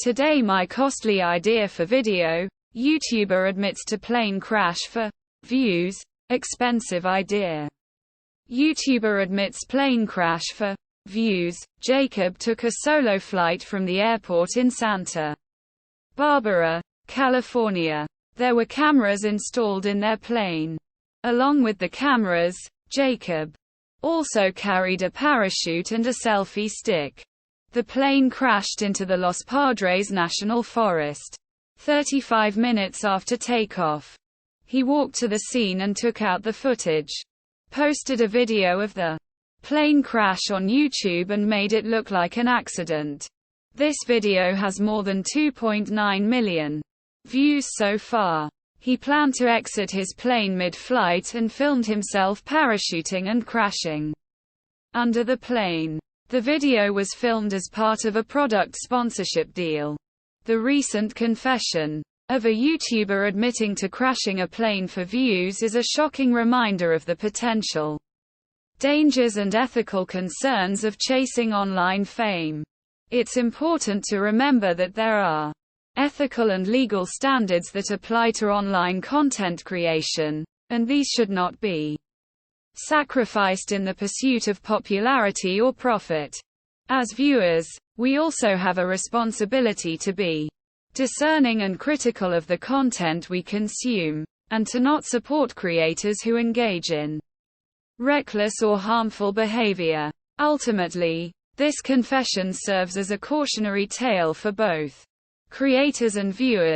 Today my costly idea for video, YouTuber admits to plane crash for views. Expensive idea. YouTuber admits plane crash for views. Jacob took a solo flight from the airport in Santa Barbara, California. There were cameras installed in their plane. Along with the cameras, Jacob also carried a parachute and a selfie stick. The plane crashed into the Los Padres National Forest 35 minutes after takeoff. He walked to the scene and took out the footage, posted a video of the plane crash on YouTube and made it look like an accident. This video has more than 2.9 million views so far. He planned to exit his plane mid-flight and filmed himself parachuting and crashing under the plane. The video was filmed as part of a product sponsorship deal. The recent confession of a YouTuber admitting to crashing a plane for views is a shocking reminder of the potential dangers and ethical concerns of chasing online fame. It's important to remember that there are ethical and legal standards that apply to online content creation, and these should not be sacrificed in the pursuit of popularity or profit. As viewers, we also have a responsibility to be discerning and critical of the content we consume, and to not support creators who engage in reckless or harmful behavior. Ultimately, this confession serves as a cautionary tale for both creators and viewers.